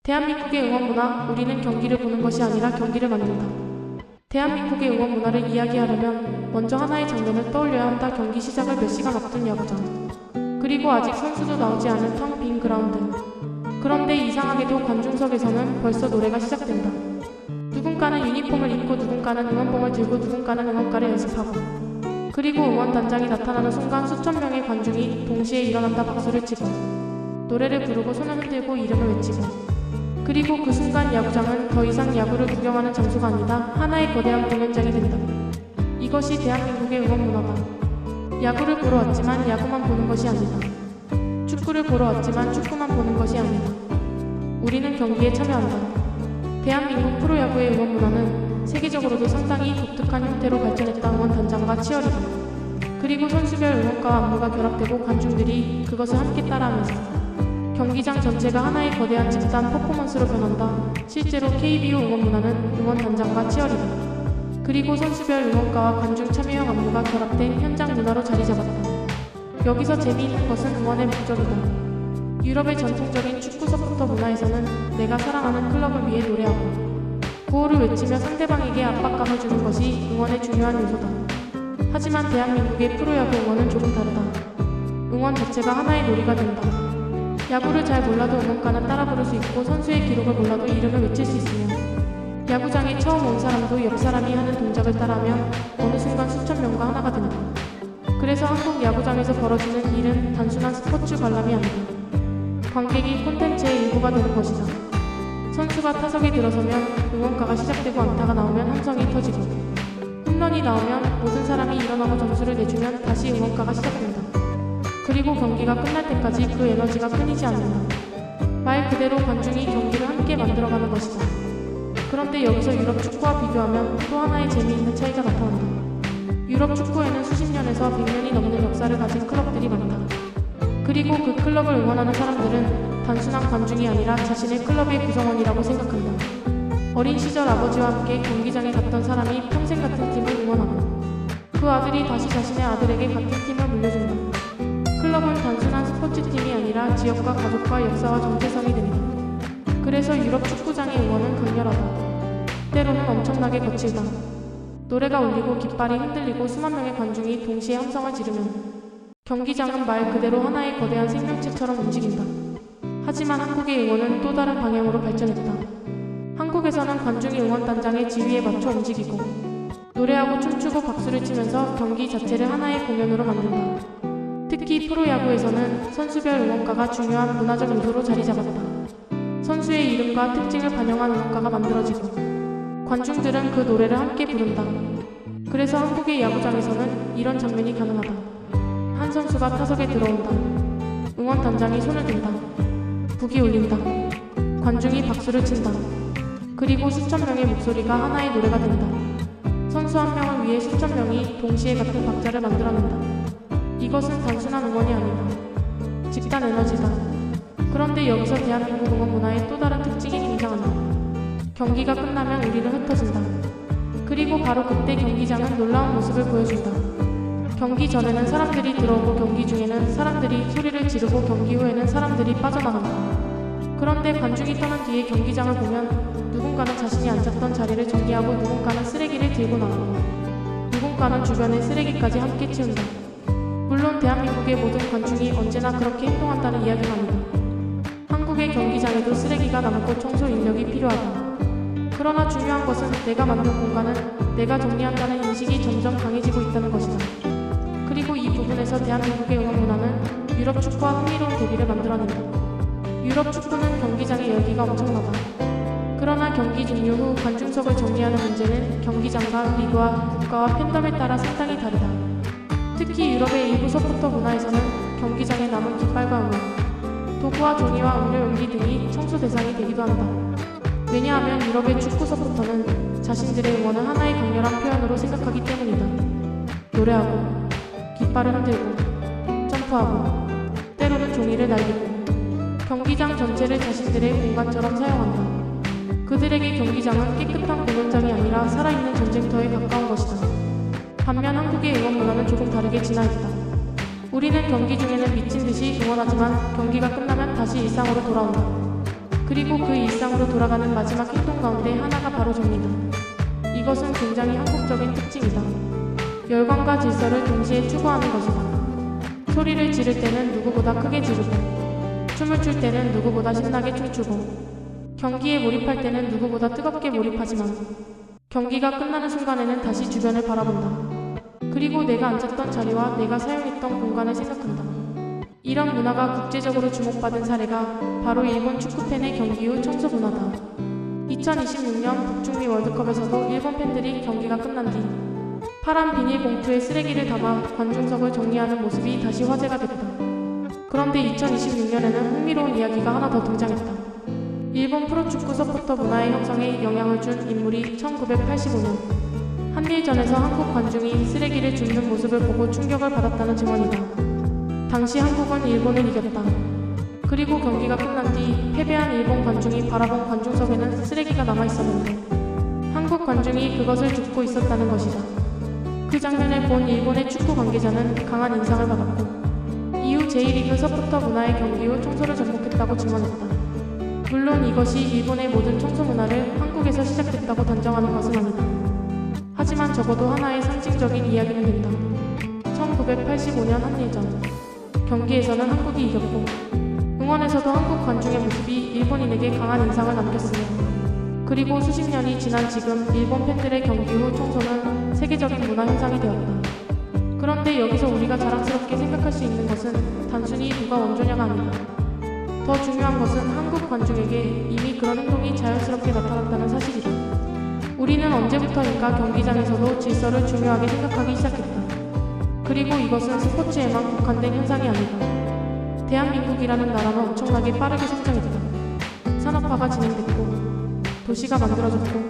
대한민국의 응원 문화, 우리는 경기를 보는 것이 아니라 경기를 만든다. 대한민국의 응원 문화를 이야기하려면 먼저 하나의 장면을 떠올려야 한다. 경기 시작을 몇 시간 앞둔 야구장. 그리고 아직 선수도 나오지 않은 텅 빈 그라운드. 그런데 이상하게도 관중석에서는 벌써 노래가 시작된다. 누군가는 유니폼을 입고 누군가는 응원봉을 들고 누군가는 응원가를 연습하고, 그리고 응원단장이 나타나는 순간 수천 명의 관중이 동시에 일어난다. 박수를 치고 노래를 부르고 손을 흔들고 이름을 외치고, 그리고 그 순간 야구장은 더 이상 야구를 구경하는 장소가 아니다. 하나의 거대한 공연장이 된다. 이것이 대한민국의 응원 문화다. 야구를 보러 왔지만 야구만 보는 것이 아니다. 축구를 보러 왔지만 축구만 보는 것이 아니다. 우리는 경기에 참여한다. 대한민국 프로야구의 응원 문화는 세계적으로도 상당히 독특한 형태로 발전했다. 응원단장과 치어리더, 그리고 선수별 응원가와 안무가 결합되고 관중들이 그것을 함께 따라하면서 경기장 전체가 하나의 거대한 집단 퍼포먼스로 변한다. 실제로 KBO 응원 문화는 응원단장과 치어리더, 그리고 선수별 응원가와 관중 참여형 안무가 결합된 현장 문화로 자리 잡았다. 여기서 재미있는 것은 응원의 목적이다. 유럽의 전통적인 축구 서포터 문화에서는 내가 사랑하는 클럽을 위해 노래하고 구호를 외치며 상대방에게 압박감을 주는 것이 응원의 중요한 요소다. 하지만 대한민국의 프로야구 응원은 조금 다르다. 응원 자체가 하나의 놀이가 된다. 야구를 잘 몰라도 응원가는 따라 부를 수 있고, 선수의 기록을 몰라도 이름을 외칠 수 있으며, 야구장에 처음 온 사람도 옆 사람이 하는 동작을 따라하면 어느 순간 수천 명과 하나가 된다. 그래서 한국 야구장에서 벌어지는 일은 단순한 스포츠 관람이 아니다. 관객이 콘텐츠의 일부가 되는 것이다. 선수가 타석에 들어서면 응원가가 시작되고, 안타가 나오면 함성이 터지고, 홈런이 나오면 모든 사람이 일어나고 점수를 내주면 다시 응원가가 시작된다. 그리고 경기가 끝날 때까지 그 에너지가 끊이지 않는다. 말 그대로 관중이 경기를 함께 만들어가는 것이다. 그런데 여기서 유럽 축구와 비교하면 또 하나의 재미있는 차이가 나타난다. 유럽 축구에는 수십 년에서 100년이 넘는 역사를 가진 클럽들이 많다. 그리고 그 클럽을 응원하는 사람들은 단순한 관중이 아니라 자신의 클럽의 구성원이라고 생각한다. 어린 시절 아버지와 함께 경기장에 갔던 사람이 평생 같은 팀을 응원하고, 그 아들이 다시 자신의 아들에게 같은 팀을 물려준다. 클럽은 단순한 스포츠팀이 아니라 지역과 가족과 역사와 정체성이 된다. 그래서 유럽 축구장의 응원은 강렬하다. 때로는 엄청나게 거칠다. 노래가 울리고 깃발이 흔들리고 수만 명의 관중이 동시에 함성을 지르면 경기장은 말 그대로 하나의 거대한 생명체처럼 움직인다. 하지만 한국의 응원은 또 다른 방향으로 발전했다. 한국에서는 관중이 응원단장의 지휘에 맞춰 움직이고 노래하고 춤추고 박수를 치면서 경기 자체를 하나의 공연으로 만든다. 특히 프로야구에서는 선수별 응원가가 중요한 문화적 요소로 자리 잡았다. 선수의 이름과 특징을 반영한 응원가가 만들어지고 관중들은 그 노래를 함께 부른다. 그래서 한국의 야구장에서는 이런 장면이 가능하다. 한 선수가 타석에 들어온다. 응원단장이 손을 든다. 북이 울린다. 관중이 박수를 친다. 그리고 수천 명의 목소리가 하나의 노래가 된다. 선수 한 명을 위해 수천 명이 동시에 같은 박자를 만들어낸다. 이것은 단순한 응원이 아니다. 집단 에너지다. 그런데 여기서 대한민국 응원 문화의 또 다른 특징이 등장한다. 경기가 끝나면 우리는 흩어진다. 그리고 바로 그때 경기장은 놀라운 모습을 보여준다. 경기 전에는 사람들이 들어오고 경기 중에는 사람들이 소리를 지르고 경기 후에는 사람들이 빠져나간다. 그런데 관중이 떠난 뒤에 경기장을 보면 누군가는 자신이 앉았던 자리를 정리하고 누군가는 쓰레기를 들고 나가고 누군가는 주변의 쓰레기까지 함께 치운다. 물론 대한민국의 모든 관중이 언제나 그렇게 행동한다는 이야기는 아니다. 한국의 경기장에도 쓰레기가 남고 청소 인력이 필요하다. 그러나 중요한 것은 내가 만든 공간은 내가 정리한다는 인식이 점점 강해지고 있다는 것이다. 그리고 이 부분에서 대한민국의 응원 문화는 유럽 축구와 흥미로운 대비를 만들어낸다. 유럽 축구는 경기장의 열기가 엄청나다. 그러나 경기 종료 후 관중석을 정리하는 문제는 경기장과 리그와 국가와 팬덤에 따라 상당히 다르다. 특히 유럽의 일부 서포터 문화에서는 경기장에 남은 깃발과 응원, 도구와 종이와 음료 용기 등이 청소 대상이 되기도 한다. 왜냐하면 유럽의 축구 서포터는 자신들의 응원을 하나의 강렬한 표현으로 생각하기 때문이다. 노래하고, 깃발을 흔들고, 점프하고, 때로는 종이를 날리고, 경기장 전체를 자신들의 공간처럼 사용한다. 그들에게 경기장은 깨끗한 공연장이 아니라 살아있는 전쟁터에 가까운 것이다. 반면 한국의 응원 문화는 조금 다르게 진화했다. 우리는 경기 중에는 미친 듯이 응원하지만 경기가 끝나면 다시 일상으로 돌아온다. 그리고 그 일상으로 돌아가는 마지막 행동 가운데 하나가 바로 정리다. 이것은 굉장히 한국적인 특징이다. 열광과 질서를 동시에 추구하는 것이다. 소리를 지를 때는 누구보다 크게 지르고, 춤을 출 때는 누구보다 신나게 춤추고, 경기에 몰입할 때는 누구보다 뜨겁게 몰입하지만 경기가 끝나는 순간에는 다시 주변을 바라본다. 그리고 내가 앉았던 자리와 내가 사용했던 공간을 생각한다. 이런 문화가 국제적으로 주목받은 사례가 바로 일본 축구팬의 경기 후 청소 문화다. 2026년 북중미 월드컵에서도 일본 팬들이 경기가 끝난 뒤 파란 비닐봉투에 쓰레기를 담아 관중석을 정리하는 모습이 다시 화제가 됐다. 그런데 2026년에는 흥미로운 이야기가 하나 더 등장했다. 일본 프로축구 서포터 문화의 형성에 영향을 준 인물이 1985년 한일전에서 한국 관중이 쓰레기를 줍는 모습을 보고 충격을 받았다는 증언이다. 당시 한국은 일본을 이겼다. 그리고 경기가 끝난 뒤 패배한 일본 관중이 바라본 관중석에는 쓰레기가 남아있었는데 한국 관중이 그것을 줍고 있었다는 것이다. 그 장면을 본 일본의 축구 관계자는 강한 인상을 받았고 이후 제1리그 서포터 문화의 경기 후 청소를 접목했다고 증언했다. 물론 이것이 일본의 모든 청소 문화를 한국에서 시작됐다고 단정하는 것은 아니다. 하지만 적어도 하나의 상징적인 이야기는 된다. 1985년 한일전 경기에서는 한국이 이겼고 응원에서도 한국 관중의 모습이 일본인에게 강한 인상을 남겼으며 그리고 수십 년이 지난 지금 일본 팬들의 경기 후 청소는 세계적인 문화 현상이 되었다. 그런데 여기서 우리가 자랑스럽게 생각할 수 있는 것은 단순히 누가 원조냐가 아니다. 더 중요한 것은 한국 관중에게 이미 그런 행동이 자연스럽게 나타났다는 사실이다. 우리는 언제부터인가 경기장에서도 질서를 중요하게 생각하기 시작했다. 그리고 이것은 스포츠에만 국한된 현상이 아니다. 대한민국이라는 나라는 엄청나게 빠르게 성장했다. 산업화가 진행됐고, 도시가 만들어졌고,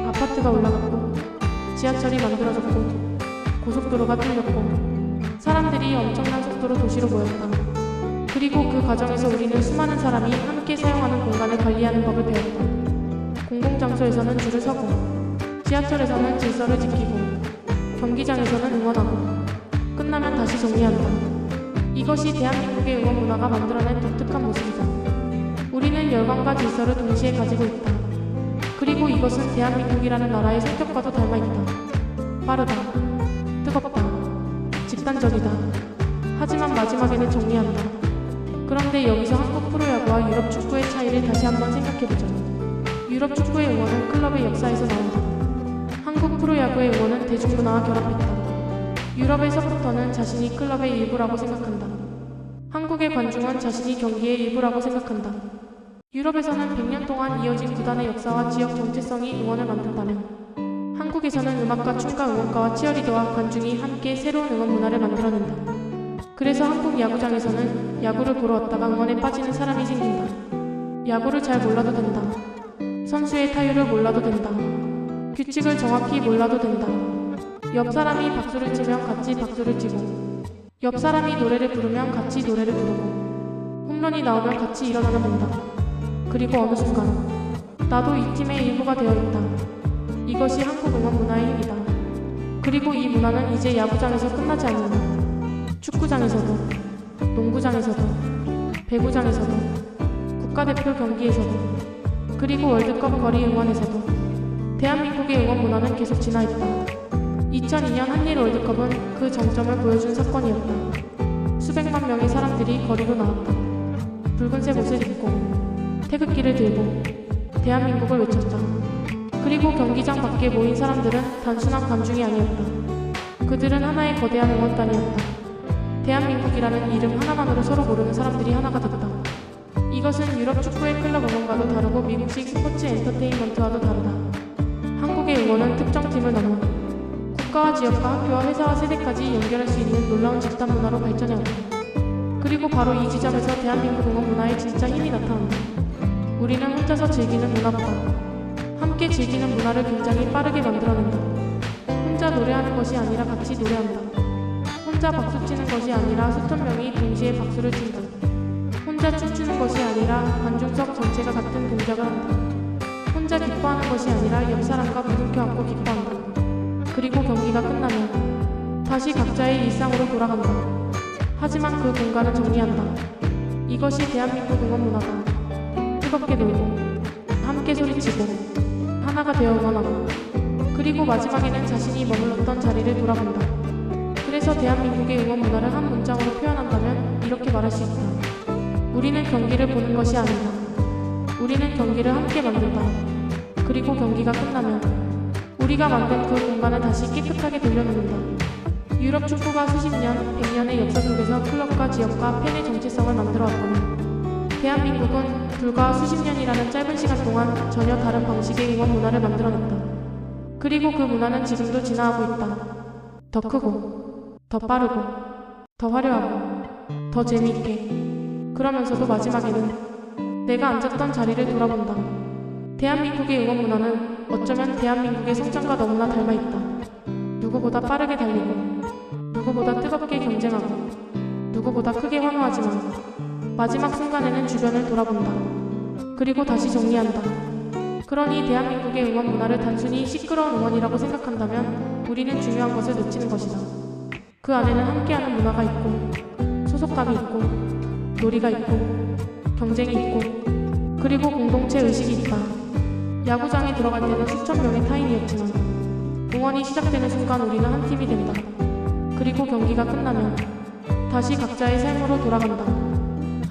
아파트가 올라갔고, 지하철이 만들어졌고, 고속도로가 뚫렸고, 사람들이 엄청난 속도로 도시로 모였다. 그리고 그 과정에서 우리는 수많은 사람이 함께 사용하는 공간을 관리하는 법을 배웠다. 공공장소에서는 줄을 서고, 지하철에서는 질서를 지키고, 경기장에서는 응원하고, 끝나면 다시 정리한다. 이것이 대한민국의 응원 문화가 만들어낸 독특한 모습이다. 우리는 열광과 질서를 동시에 가지고 있다. 그리고 이것은 대한민국이라는 나라의 성격과도 닮아있다. 빠르다, 뜨겁다, 집단적이다. 하지만 마지막에는 정리한다. 그런데 여기서 한국 프로야구와 유럽 축구의 차이를 다시 한번 생각해보자. 유럽 축구의 응원은 클럽의 역사에서 나온다. 한국 프로야구의 응원은 대중문화와 결합했다. 유럽의 서포터는 자신이 클럽의 일부라고 생각한다. 한국의 관중은 자신이 경기의 일부라고 생각한다. 유럽에서는 100년 동안 이어진 구단의 역사와 지역 정체성이 응원을 만든다면 한국에서는 음악과 춤과 응원가와 치어리더와 관중이 함께 새로운 응원 문화를 만들어낸다. 그래서 한국 야구장에서는 야구를 보러 왔다가 응원에 빠지는 사람이 생긴다. 야구를 잘 몰라도 된다. 선수의 타율을 몰라도 된다. 규칙을 정확히 몰라도 된다. 옆 사람이 박수를 치면 같이 박수를 치고 옆 사람이 노래를 부르면 같이 노래를 부르고 홈런이 나오면 같이 일어나면 된다. 그리고 어느 순간 나도 이 팀의 일부가 되어 있다. 이것이 한국 응원 문화의 힘이다. 그리고 이 문화는 이제 야구장에서 끝나지 않는다. 축구장에서도, 농구장에서도, 배구장에서도, 국가대표 경기에서도, 그리고 월드컵 거리 응원에서도 대한민국의 응원 문화는 계속 진화했다. 2002년 한일 월드컵은 그 정점을 보여준 사건이었다. 수백만 명의 사람들이 거리로 나왔다. 붉은색 옷을 입고 태극기를 들고 대한민국을 외쳤다. 그리고 경기장 밖에 모인 사람들은 단순한 관중이 아니었다. 그들은 하나의 거대한 응원단이었다. 대한민국이라는 이름 하나만으로 서로 모르는 사람들이 하나가 됐다. 이것은 유럽 축구의 클럽 응원과도 다르고 미국식 스포츠 엔터테인먼트와도 다르다. 한국의 응원은 특정 팀을 넘어 국가와 지역과 학교와 회사와 세대까지 연결할 수 있는 놀라운 집단 문화로 발전해왔다. 그리고 바로 이 지점에서 대한민국 응원 문화의 진짜 힘이 나타난다. 우리는 혼자서 즐기는 문화보다 함께 즐기는 문화를 굉장히 빠르게 만들어낸다. 혼자 노래하는 것이 아니라 같이 노래한다. 혼자 박수치는 것이 아니라 수천 명이 동시에 박수를 친다. 혼자 춤추는 것이 아니라 관중석 전체가 같은 동작을 한다. 혼자 기뻐하는 것이 아니라 옆 사람과 부둥켜 안고 기뻐한다. 그리고 경기가 끝나면 다시 각자의 일상으로 돌아간다. 하지만 그 공간은 정리한다. 이것이 대한민국 응원 문화다. 즐겁게 놀고 함께 소리치고 하나가 되어 응원하고 그리고 마지막에는 자신이 머물렀던 자리를 돌아본다. 그래서 대한민국의 응원 문화를 한 문장으로 표현한다면 이렇게 말할 수 있다. 우리는 경기를 보는 것이 아니다. 우리는 경기를 함께 만든다. 그리고 경기가 끝나면 우리가 만든 그 공간을 다시 깨끗하게 돌려놓는다. 유럽 축구가 수십 년, 100년의 역사 속에서 클럽과 지역과 팬의 정체성을 만들어왔거니 대한민국은 불과 수십 년이라는 짧은 시간 동안 전혀 다른 방식의 응원 문화를 만들어냈다. 그리고 그 문화는 지금도 진화하고 있다. 더 크고, 더 빠르고, 더 화려하고, 더 재미있게. 그러면서도 마지막에는 내가 앉았던 자리를 돌아본다. 대한민국의 응원 문화는 어쩌면 대한민국의 성장과 너무나 닮아있다. 누구보다 빠르게 달리고 누구보다 뜨겁게 경쟁하고 누구보다 크게 환호하지만 마지막 순간에는 주변을 돌아본다. 그리고 다시 정리한다. 그러니 대한민국의 응원 문화를 단순히 시끄러운 응원이라고 생각한다면 우리는 중요한 것을 놓치는 것이다. 그 안에는 함께하는 문화가 있고 소속감이 있고 놀이가 있고 경쟁이 있고 그리고 공동체 의식이 있다. 야구장에 들어갈 때는 수천 명의 타인이었지만 응원이 시작되는 순간 우리는 한 팀이 된다. 그리고 경기가 끝나면 다시 각자의 삶으로 돌아간다.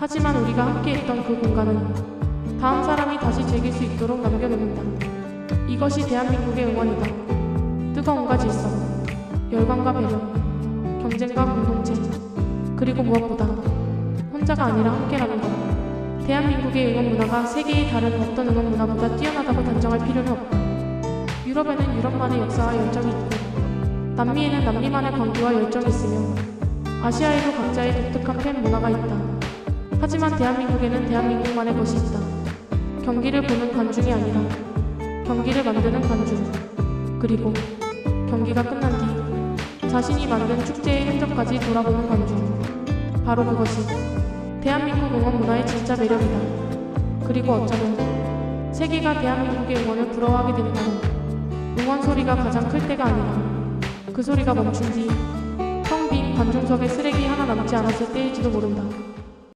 하지만 우리가 함께했던 그 공간은 다음 사람이 다시 즐길 수 있도록 남겨놓는다. 이것이 대한민국의 응원이다. 뜨거움과 질서, 열광과 배려, 경쟁과 공동체, 그리고 무엇보다 혼자가 아니라 함께라는 것. 대한민국의 응원 문화가 세계의 다른 어떤 응원 문화보다 뛰어나다고 단정할 필요는 없다. 유럽에는 유럽만의 역사와 열정이 있고 남미에는 남미만의 광기와 열정이 있으며 아시아에도 각자의 독특한 팬 문화가 있다. 하지만 대한민국에는 대한민국만의 것이 있다. 경기를 보는 관중이 아니라 경기를 만드는 관중. 그리고 경기가 끝난 뒤 자신이 만든 축제의 현장까지 돌아보는 관중. 바로 그것이 대한민국 응원 문화의 진짜 매력이다. 그리고 어쩌면 세계가 대한민국의 응원을 부러워하게 되는 건 응원 소리가 가장 클 때가 아니라 그 소리가 멈춘 뒤 텅 빈 관중석에 쓰레기 하나 남지 않았을 때일지도 모른다.